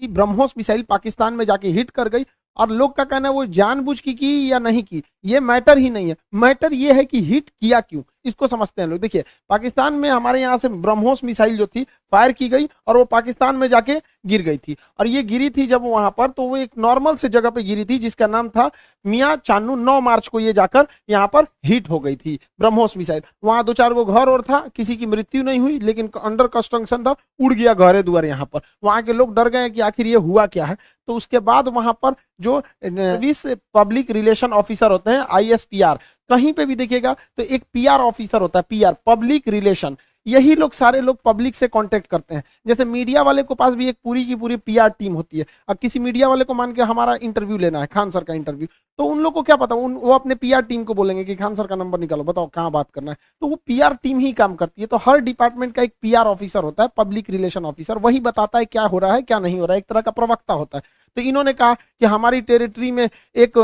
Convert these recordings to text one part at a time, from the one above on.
कि ब्रह्मोस मिसाइल पाकिस्तान में जाके हिट कर गई, और लोग का कहना है वो जानबूझ की या नहीं की, ये मैटर ही नहीं है। मैटर ये है कि हिट किया क्यों, इसको समझते हैं लोग। देखिए, पाकिस्तान में हमारे यहाँ से ब्रह्मोस मिसाइल जो थी फायर की गई और वो पाकिस्तान में जाके गिर गई थी, और ये गिरी थी जब वहां पर, तो वो एक नॉर्मल से जगह पे गिरी थी जिसका नाम था मियां चानू। 9 मार्च को ये जाकर यहाँ पर हिट हो गई थी ब्रह्मोस मिसाइल। वहां 2-4 गो घर और था, किसी की मृत्यु नहीं हुई, लेकिन अंडर कंस्ट्रक्शन था, उड़ गया घरे दुआर। यहाँ पर वहां के लोग डर गए कि आखिर ये हुआ क्या है। तो उसके बाद वहां पर जो सर्विस पब्लिक रिलेशन ऑफिसर होते हैं, ISPR, कहीं पे भी देखिएगा तो एक PR ऑफिसर होता है, PR पब्लिक रिलेशन। यही लोग सारे लोग पब्लिक से कांटेक्ट करते हैं। जैसे मीडिया वाले को पास भी एक पूरी की पूरी PR टीम होती है। अब किसी मीडिया वाले को मान के हमारा इंटरव्यू लेना है, खान सर का इंटरव्यू, तो उन लोग को क्या पता, वो अपने PR टीम को बोलेंगे कि खान सर का नंबर निकालो, बताओ कहाँ बात करना है। तो वो PR टीम ही काम करती है। तो हर डिपार्टमेंट का एक PR ऑफिसर होता है, पब्लिक रिलेशन ऑफिसर, वही बताता है क्या हो रहा है क्या नहीं हो रहा है, एक तरह का प्रवक्ता होता है। तो इन्होंने कहा कि हमारी टेरिटरी में एक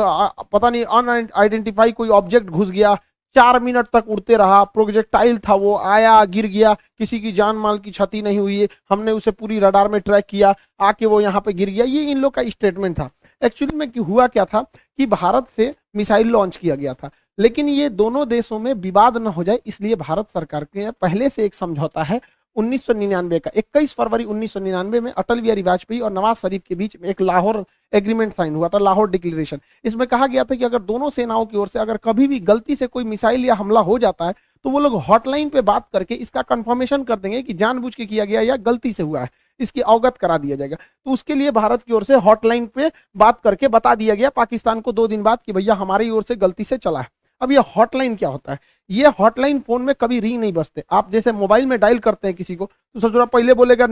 पता नहीं अनआइडेंटिफाई कोई ऑब्जेक्ट घुस गया, 4 मिनट तक उड़ते रहा, प्रोजेक्टाइल था, वो आया गिर गया, किसी की जान माल की क्षति नहीं हुई है, हमने उसे पूरी रडार में ट्रैक किया, आके वो यहाँ पे गिर गया। ये इन लोग का स्टेटमेंट था। एक्चुअली में हुआ क्या था कि भारत से मिसाइल लॉन्च किया गया था, लेकिन ये दोनों देशों में विवाद न हो जाए इसलिए भारत सरकार के पहले से एक समझौता है 1999 का। 21 फरवरी 1999 में अटल बिहारी वाजपेयी और नवाज शरीफ के बीच में एक लाहौर एग्रीमेंट साइन हुआ था, लाहौर डिक्लेरेशन। इसमें कहा गया था कि अगर दोनों सेनाओं की ओर से अगर कभी भी गलती से कोई मिसाइल या हमला हो जाता है तो वो लोग हॉटलाइन पे बात करके इसका कंफर्मेशन कर देंगे कि जानबूझ के किया गया या गलती से हुआ है, इसकी अवगत करा दिया जाएगा। तो उसके लिए भारत की ओर से हॉटलाइन पे बात करके बता दिया गया पाकिस्तान को 2 दिन बाद कि भैया हमारी ओर से गलती से चला है। अब ये हॉटलाइन क्या होता है? ये हॉटलाइन फोन में कभी रिंग नहीं बजते। आप जैसे मोबाइल में डायल करते हैं किसी को तो सबसे पहले बोलेगा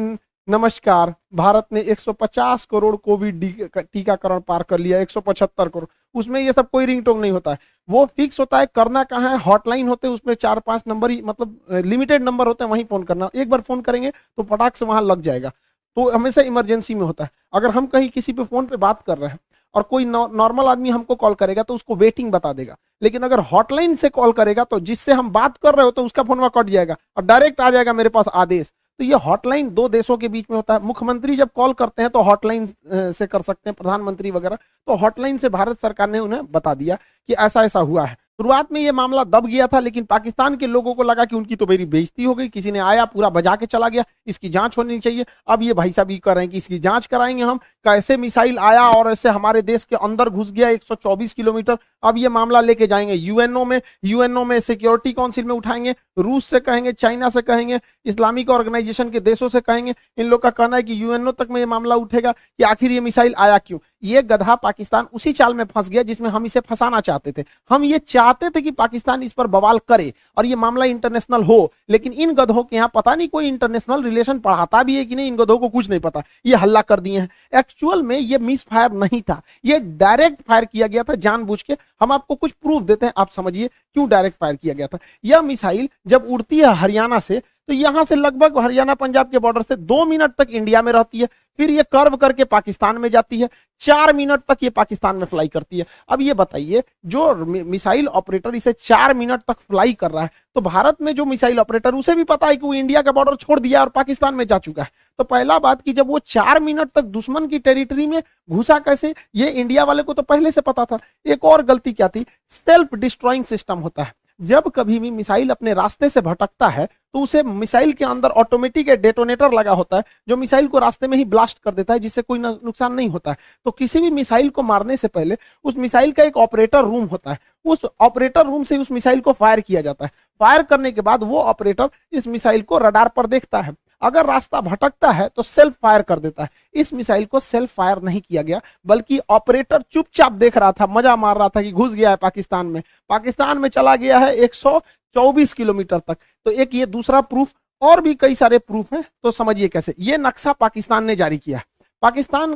नमस्कार, भारत ने 150 करोड़ कोविड टीकाकरण पार कर लिया, 175 करोड़। उसमें ये सब कोई रिंगटोन नहीं होता है, वो फिक्स होता है। करना कहाँ है, हॉटलाइन होते हैं, उसमें 4-5 नंबर ही, मतलब लिमिटेड नंबर होते हैं, वहीं फोन करना। एक बार फोन करेंगे तो फटाक से वहां लग जाएगा। तो हमेशा इमरजेंसी में होता है। अगर हम कहीं किसी पे फोन पे बात कर रहे हैं और कोई नॉर्मल आदमी हमको कॉल करेगा तो उसको वेटिंग बता देगा, लेकिन अगर हॉटलाइन से कॉल करेगा तो जिससे हम बात कर रहे हो तो उसका फोन वहां कट जाएगा और डायरेक्ट आ जाएगा मेरे पास आदेश। तो ये हॉटलाइन 2 देशों के बीच में होता है। मुख्यमंत्री जब कॉल करते हैं तो हॉटलाइन से कर सकते हैं, प्रधानमंत्री वगैरह, तो हॉटलाइन से भारत सरकार ने उन्हें बता दिया कि ऐसा ऐसा हुआ है। शुरुआत में ये मामला दब गया था, लेकिन पाकिस्तान के लोगों को लगा कि उनकी तो मेरी बेइज्जती हो गई, किसी ने आया पूरा बजा के चला गया, इसकी जांच होनी चाहिए। अब ये भाई साहब ये कर रहे हैं कि इसकी जांच कराएंगे हम, कैसे मिसाइल आया और ऐसे हमारे देश के अंदर घुस गया 124 किलोमीटर। अब ये मामला लेके जाएंगे यूएनओ में सिक्योरिटी काउंसिल में उठाएंगे, रूस से कहेंगे, चाइना से कहेंगे, इस्लामिक ऑर्गेनाइजेशन के देशों से कहेंगे। इन लोग का कहना है कि यूएनओ तक में ये मामला उठेगा कि आखिर ये मिसाइल आया क्यों। ये गधा पाकिस्तान उसी चाल में फंस गया जिसमें हम इसे फंसाना चाहते थे। हम ये चाहते थे कि पाकिस्तान इस पर बवाल करे और ये मामला इंटरनेशनल हो, लेकिन इन गधों के यहाँ पता नहीं कोई इंटरनेशनल रिलेशन पढ़ाता भी है कि नहीं, इन गधों को कुछ नहीं पता, ये हल्ला कर दिए हैं। एक्चुअल में ये मिस फायर नहीं था, ये डायरेक्ट फायर किया गया था जानबूझ के। हम आपको कुछ प्रूफ देते हैं, आप समझिए क्यों डायरेक्ट फायर किया गया था। यह मिसाइल जब उड़ती है हरियाणा से तो यहां से लगभग हरियाणा पंजाब के बॉर्डर से 2 मिनट तक इंडिया में रहती है, फिर ये कर्व करके पाकिस्तान में जाती है, 4 मिनट तक ये पाकिस्तान में फ्लाई करती है। अब ये बताइए, जो मिसाइल ऑपरेटर इसे 4 मिनट तक फ्लाई कर रहा है, तो भारत में जो मिसाइल ऑपरेटर, उसे भी पता है कि वो इंडिया का बॉर्डर छोड़ दिया और पाकिस्तान में जा चुका है। तो पहला बात कि जब वो 4 मिनट तक दुश्मन की टेरिटरी में घुसा कैसे, ये इंडिया वाले को तो पहले से पता था। एक और गलती क्या थी, सेल्फ डिस्ट्रॉइंग सिस्टम होता है। जब कभी भी मिसाइल अपने रास्ते से भटकता है तो उसे मिसाइल के अंदर ऑटोमेटिक डेटोनेटर लगा होता है जो मिसाइल को रास्ते में ही ब्लास्ट कर देता है, जिससे कोई नुकसान नहीं होता है। तो किसी भी मिसाइल को मारने से पहले उस मिसाइल का एक ऑपरेटर रूम होता है, उस ऑपरेटर रूम से उस मिसाइल को फायर किया जाता है। फायर करने के बाद वो ऑपरेटर इस मिसाइल को रडार पर देखता है, अगर रास्ता भटकता है तो सेल्फ फायर कर देता है। इस मिसाइल को सेल्फ फायर नहीं किया गया, बल्कि ऑपरेटर चुपचाप देख रहा था, मजा मार रहा था कि घुस गया है पाकिस्तान में चला गया है 124 किलोमीटर तक। तो एक ये दूसरा प्रूफ, और भी कई सारे प्रूफ हैं। तो समझिए कैसे। ये नक्शा पाकिस्तान ने जारी किया,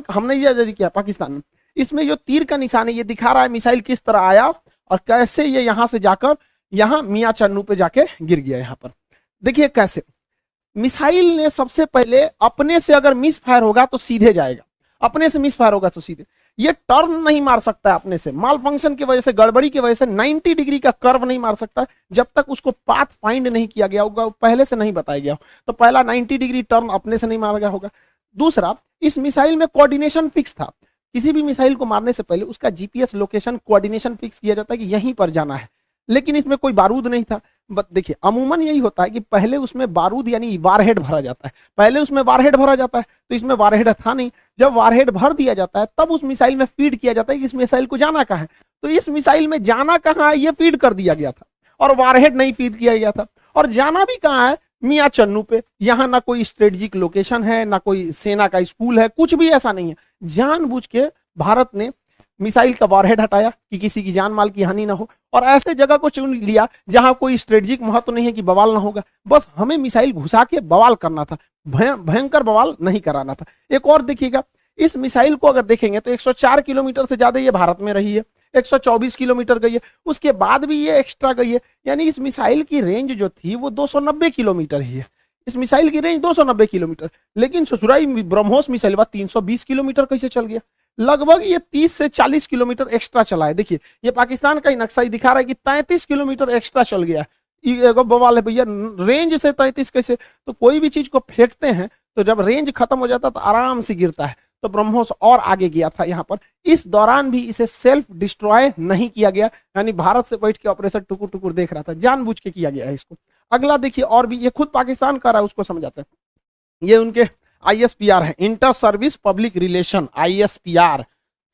हमने ये जारी किया पाकिस्तान ने। इसमें जो तीर का निशान है ये दिखा रहा है मिसाइल किस तरह आया और कैसे ये यहां से जाकर यहां मियां चन्नू पे जाके गिर गया। यहां पर देखिए कैसे मिसाइल ने सबसे पहले अपने से अगर मिस फायर होगा तो सीधे जाएगा, अपने से मिस फायर होगा तो सीधे। ये टर्न नहीं मार सकता है अपने से, माल फंक्शन की वजह से, गड़बड़ी की वजह से 90 डिग्री का कर्व नहीं मार सकता जब तक उसको पाथ फाइंड नहीं किया गया होगा, पहले से नहीं बताया गया हो। तो पहला 90 डिग्री टर्न अपने से नहीं मारा गया होगा। दूसरा, इस मिसाइल में कोऑर्डिनेशन फिक्स था। किसी भी मिसाइल को मारने से पहले उसका जीपीएस लोकेशन कोऑर्डिनेशन फिक्स किया जाता है कि यहीं पर जाना है, लेकिन इसमें कोई बारूद नहीं था। देखिए अमूमन यही होता है कि पहले उसमें बारूद यानी वारहेड भरा जाता है, पहले उसमें वारहेड भरा जाता है, तो इसमें वारहेड था नहीं। जब वारहेड भर दिया जाता है तब उस मिसाइल में फीड किया जाता है कि इस मिसाइल को जाना कहाँ है। तो इस मिसाइल में जाना कहाँ है ये फीड कर दिया गया था, और वारहेड नहीं फीड किया गया था। और जाना भी कहाँ है, मियाँ चन्नू पे। यहाँ ना कोई स्ट्रेटेजिक लोकेशन है, ना कोई सेना का स्कूल है, कुछ भी ऐसा नहीं है। जानबूझ के भारत ने मिसाइल का वारहेड हटाया कि किसी की जान माल की हानि ना हो, और ऐसे जगह को चुन लिया जहां कोई स्ट्रेटेजिक महत्व नहीं है कि बवाल ना होगा। बस हमें मिसाइल घुसा के बवाल करना था, भयंकर बवाल नहीं कराना था। एक और देखिएगा, इस मिसाइल को अगर देखेंगे तो 104 किलोमीटर से ज्यादा ये भारत में रही है, 124 किलोमीटर गई है, उसके बाद भी ये एक्स्ट्रा गई है। यानी इस मिसाइल की रेंज जो थी वो 290 किलोमीटर ही है। इस मिसाइल की रेंज 290 किलोमीटर, लेकिन ससुराई ब्रह्मोस मिसाइल 320 किलोमीटर कैसे चल गया। लगभग ये 30 से 40 किलोमीटर एक्स्ट्रा चला है। देखिए ये पाकिस्तान का ही नक्शा ही दिखा रहा है कि 33 किलोमीटर एक्स्ट्रा चल गया। ये बवाल है भैया, रेंज से 33 कैसे। तो कोई भी चीज को फेंकते हैं तो जब रेंज खत्म हो जाता है तो आराम से गिरता है। तो ब्रह्मोस और आगे गया था यहाँ पर। इस दौरान भी इसे सेल्फ डिस्ट्रॉय नहीं किया गया, यानी भारत से बैठ के ऑपरेशन टुकुर टुकुर देख रहा था, जानबूझ के किया गया है इसको। अगला देखिए, और भी ये खुद पाकिस्तान कर रहा है, उसको समझाते हैं। ये उनके ISPR है, inter service public relation, ISPR।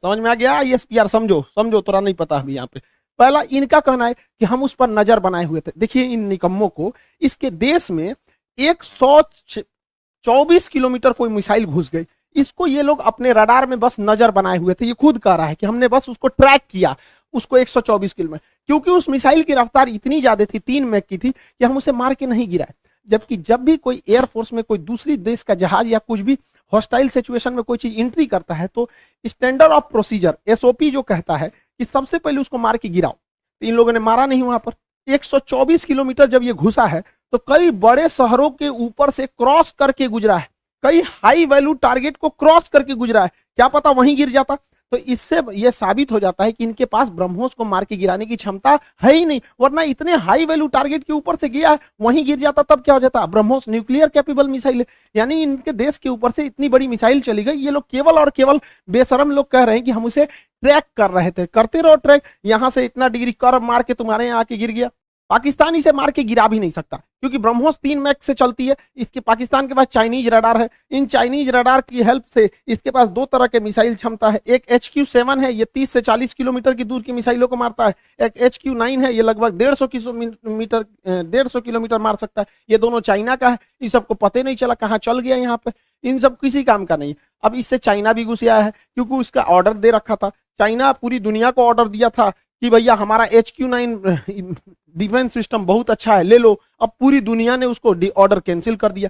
समझ में आ गया? ISPR समझो समझो, तोरा नहीं पता अभी यहाँ पे। पहला इनका कहना है कि हम उस पर नजर बनाए हुए थे। देखिए इन निकम्मों को, इसके देश में 124 किलोमीटर कोई मिसाइल घुस गई, इसको ये लोग अपने रडार में बस नजर बनाए हुए थे। ये खुद कह रहा है कि हमने बस उसको ट्रैक किया, उसको 124 किलोमीटर, क्योंकि उस मिसाइल की रफ्तार इतनी ज्यादा थी, 3 मैक की थी, कि हम उसे मार के नहीं गिराए। जबकि जब भी कोई एयरफोर्स में कोई दूसरी देश का जहाज या कुछ भी हॉस्टाइल सिचुएशन में कोई चीज एंट्री करता है तो स्टैंडर्ड ऑफ प्रोसीजर SOP जो कहता है कि सबसे पहले उसको मार के गिराओ। तो इन लोगों ने मारा नहीं वहां पर। 124 किलोमीटर जब ये घुसा है तो कई बड़े शहरों के ऊपर से क्रॉस करके गुजरा है, कई हाई वैल्यू टारगेट को क्रॉस करके गुजरा है। क्या पता वहीं गिर जाता। तो इससे यह साबित हो जाता है कि इनके पास ब्रह्मोस को मार के गिराने की क्षमता है ही नहीं, वरना इतने हाई वैल्यू टारगेट के ऊपर से गया है, वहीं गिर जाता तब क्या हो जाता। ब्रह्मोस न्यूक्लियर कैपेबल मिसाइल है, यानी इनके देश के ऊपर से इतनी बड़ी मिसाइल चली गई। ये लोग केवल और केवल बेशरम लोग कह रहे हैं कि हम उसे ट्रैक कर रहे थे। करते रहो ट्रैक, यहां से इतना डिग्री कर्व मार के तुम्हारे यहाँ आके गिर गया। पाकिस्तान इसे मार के गिरा भी नहीं सकता, क्योंकि ब्रह्मोस 3 मैक से चलती है। इसके पाकिस्तान के पास चाइनीज रडार है, इन चाइनीज रडार की हेल्प से इसके पास 2 तरह के मिसाइल क्षमता है। एक HQ-7 है, ये 30 से 40 किलोमीटर की दूर की मिसाइलों को मारता है। एक HQ-9 है, ये लगभग 150 किलोमीटर मार सकता है। ये दोनों चाइना का है। इस सबको पता नहीं चला कहाँ चल गया यहाँ पे, इन सब किसी काम का नहीं। अब इससे चाइना भी घुस आया है, क्योंकि उसका ऑर्डर दे रखा था। चाइना पूरी दुनिया को ऑर्डर दिया था कि भैया हमारा HQ-9 डिफेंस सिस्टम बहुत अच्छा है, ले लो। अब पूरी दुनिया ने उसको ऑर्डर कैंसिल कर दिया।